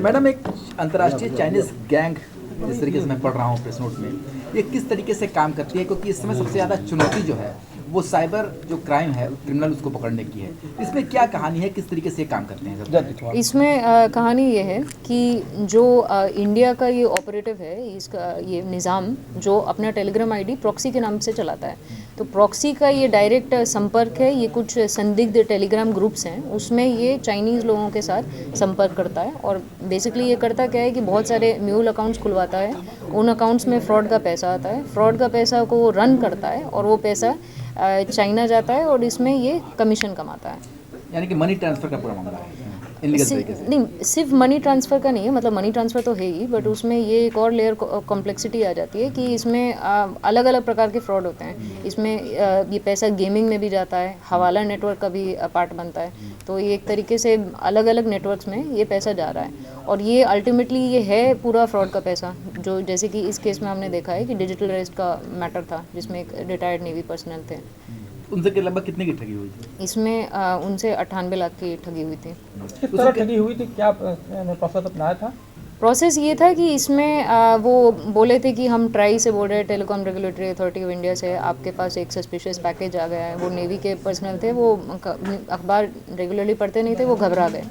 Madam, एक अंतर्राष्ट्रीय Chinese gang जिस तरीके से मैं पढ़ रहा हूँ प्रेस नोट में, ये किस तरीके से काम करती है? क्योंकि इस समय सबसे ज़्यादा चुनौती जो है वो साइबर जो क्राइम है, क्रिमिनल उसको पकड़ने की है। इसमें क्या कहानी है, किस तरीके से ये काम करते हैं? इसमें कहानी ये है कि जो इंडिया का ये ऑपरेटिव है, इसका ये निज़ाम जो अपना टेलीग्राम आईडी प्रॉक्सी के नाम से चलाता है, तो प्रॉक्सी का ये डायरेक्ट संपर्क है। ये कुछ संदिग्ध टेलीग्राम ग्रुप्स हैं, उसमें ये चाइनीज़ लोगों के साथ संपर्क करता है। और बेसिकली ये करता क्या है कि बहुत सारे म्यूल अकाउंट्स खुलवाता है, उन अकाउंट्स में फ्रॉड का पैसा आता है, फ्रॉड का पैसा को वो रन करता है और वो पैसा चाइना जाता है और इसमें ये कमीशन कमाता है। यानी कि मनी ट्रांसफर का पूरा मामला है, इलीगल तरीके से। नहीं, सिर्फ मनी ट्रांसफ़र का नहीं है, मतलब मनी ट्रांसफ़र तो है ही, बट उसमें ये एक और लेयर कॉम्प्लेक्सिटी आ जाती है कि इसमें अलग अलग प्रकार के फ्रॉड होते हैं। इसमें ये पैसा गेमिंग में भी जाता है, हवाला नेटवर्क का भी पार्ट बनता है, तो ये एक तरीके से अलग अलग नेटवर्क्स में ये पैसा जा रहा है। और ये अल्टीमेटली ये है पूरा फ्रॉड का पैसा, जो जैसे कि इस केस में हमने देखा है कि डिजिटल अरेस्ट का मैटर था, जिसमें एक रिटायर्ड नेवी पर्सनल थे। उनसे लगभग कितने की ठगी हुई थी? इसमें उनसे 98 लाख की ठगी हुई थी। किस तरह ठगी हुई थी, क्या प्रोसेस अपनाया था? प्रोसेस ये था कि इसमें वो बोले थे कि हम ट्राई से बोल रहे हैं, telecom regulatory authority of India से, आपके पास एक सस्पिशियस पैकेज आ गया है। वो नेवी के पर्सनल थे, वो अखबार रेगुलरली पढ़ते नहीं थे, वो घबरा गए।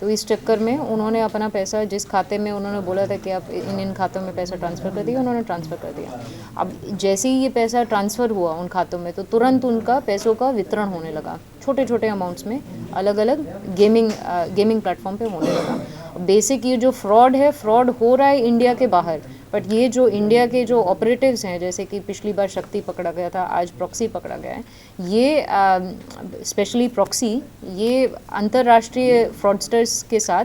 तो इस चक्कर में उन्होंने अपना पैसा जिस खाते में उन्होंने बोला था कि आप इन खातों में पैसा ट्रांसफ़र कर दिया, उन्होंने ट्रांसफ़र कर दिया। अब जैसे ही ये पैसा ट्रांसफ़र हुआ उन खातों में, तो तुरंत उनका पैसों का वितरण होने लगा, छोटे छोटे अमाउंट्स में अलग अलग गेमिंग प्लेटफॉर्म पे होने लगा। बेसिक ये जो फ्रॉड है, फ्रॉड हो रहा है इंडिया के बाहर, बट ये जो इंडिया के जो ऑपरेटिव्स हैं, जैसे कि पिछली बार शक्ति पकड़ा गया था, आज प्रॉक्सी पकड़ा गया है, ये स्पेशली प्रॉक्सी ये अंतर्राष्ट्रीय फ्रॉडस्टर्स के साथ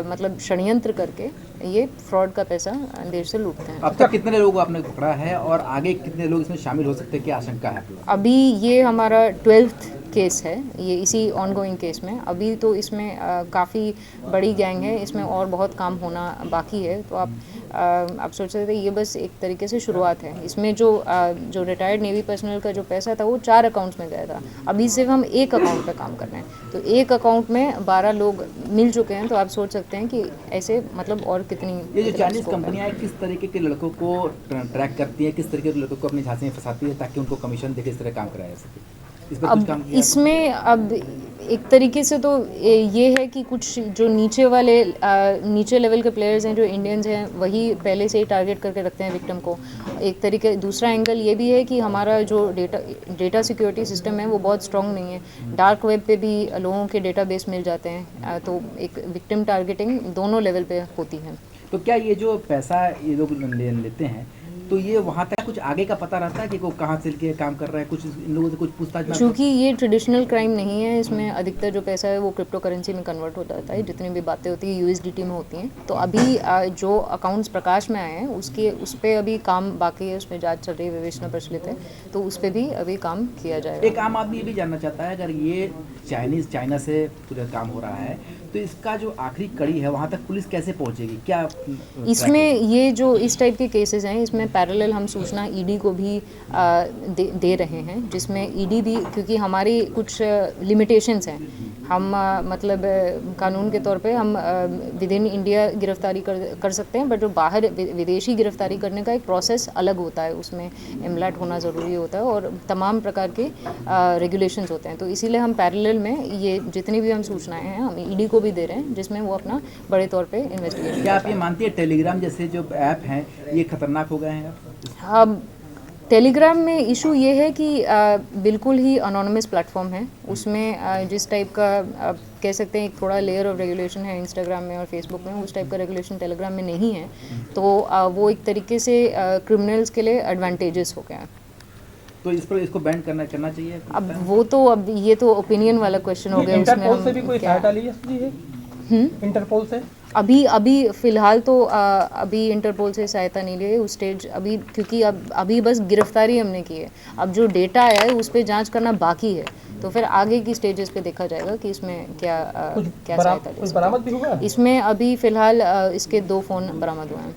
मतलब षड्यंत्र करके ये फ्रॉड का पैसा देश से लूटते हैं। अब तक कितने लोगों को आपने पकड़ा है और आगे कितने लोग इसमें शामिल हो सकते हैं, क्या आशंका है? अभी ये हमारा 12th केस है, ये इसी ऑनगोइंग केस में। अभी तो इसमें काफ़ी बड़ी गैंग है, इसमें और बहुत काम होना बाकी है। तो आप सोच सकते थे ये बस एक तरीके से शुरुआत है। इसमें जो रिटायर्ड नेवी पर्सनल का जो पैसा था वो 4 अकाउंट्स में गया था, अभी सिर्फ हम एक अकाउंट पे काम कर रहे हैं। तो एक अकाउंट में 12 लोग मिल चुके हैं, तो आप सोच सकते हैं कि ऐसे मतलब और कितनी ये जो चाइनीज कंपनियां किस तरीके के लड़कों को ट्रैक करती है, किस तरीके के लड़कों को अपनी झांसे में फंसाती है ताकि उनको कमीशन देके इस तरह काम कराया जा सके? अब इसमें अब एक तरीके से तो ये है कि कुछ जो नीचे लेवल के प्लेयर्स हैं, जो इंडियंस हैं, वही पहले से ही टारगेट करके रखते हैं विक्टिम को। एक तरीके दूसरा एंगल ये भी है कि हमारा जो डेटा सिक्योरिटी सिस्टम है वो बहुत स्ट्रॉन्ग नहीं है। डार्क वेब पे भी लोगों के डेटाबेस मिल जाते हैं, तो एक विक्टिम टारगेटिंग दोनों लेवल पे होती है। तो क्या ये जो पैसा ये लोग लेते हैं, तो ये वहाँ तक कुछ आगे का पता रहता है कि वो कहाँ से लेके काम कर रहा है? कुछ इन लोगों से कुछ पूछताछ? क्योंकि ये ट्रेडिशनल क्राइम नहीं है, इसमें अधिकतर जो पैसा है वो क्रिप्टो करेंसी में कन्वर्ट हो जाता है। जितनी भी बातें होती है USDT में होती हैं। तो अभी जो अकाउंट्स प्रकाश में आए हैं उस पर अभी काम बाकी है, उसमें जांच चल रही है, विवेचना प्रचलित है, तो उस पर भी अभी काम किया जाएगा। एक आम आदमी ये भी जानना चाहता है, अगर ये चाइना से पूरा काम हो रहा है, तो इसका जो आखिरी कड़ी है वहाँ तक पुलिस कैसे पहुँचेगी? क्या इसमें ये जो इस टाइप के केसेस हैं, इसमें पैरेलल हम सूचना ED को भी दे रहे हैं, जिसमें ED भी, क्योंकि हमारी कुछ लिमिटेशंस हैं, हम मतलब कानून के तौर पे हम विद इन इंडिया गिरफ्तारी कर सकते हैं, बट जो बाहर विदेशी गिरफ्तारी करने का एक प्रोसेस अलग होता है, उसमें MLAT होना ज़रूरी होता है और तमाम प्रकार के रेगुलेशंस होते हैं। तो इसीलिए हम पैरेलल में ये जितनी भी हम सूचनाएं हैं हम ED को भी दे रहे हैं, जिसमें वो अपना बड़े तौर पे इन्वेस्टिगेशन। क्या आप ये मानती है टेलीग्राम जैसे जो ऐप हैं ये खतरनाक हो गए हैं? अब टेलीग्राम में इशू ये है कि बिल्कुल ही अनोनिमस प्लेटफॉर्म है, उसमें जिस टाइप का आप कह सकते हैं एक थोड़ा लेयर ऑफ रेगुलेशन है इंस्टाग्राम में और फेसबुक में, उस टाइप का रेगुलेशन टेलीग्राम में नहीं है। तो वो एक तरीके से क्रिमिनल्स के लिए एडवांटेजेस हो गया। तो इस पर इसको बैन करना चाहिए? अब वो तो अब ये तो ओपिनियन वाला क्वेश्चन हो गया। इंटरपोल से भी कोई सहायता ली है? इंटरपोल से अभी फिलहाल तो अभी इंटरपोल से सहायता नहीं ली उस स्टेज अभी, क्योंकि अभी बस गिरफ्तारी हमने की है। अब जो डेटा आया है उस पर जांच करना बाकी है, तो फिर आगे की स्टेजेस पे देखा जाएगा कि इसमें क्या सहायता ली। बरामद भी हुआ? इसमें अभी फिलहाल इसके 2 फ़ोन बरामद हुए हैं।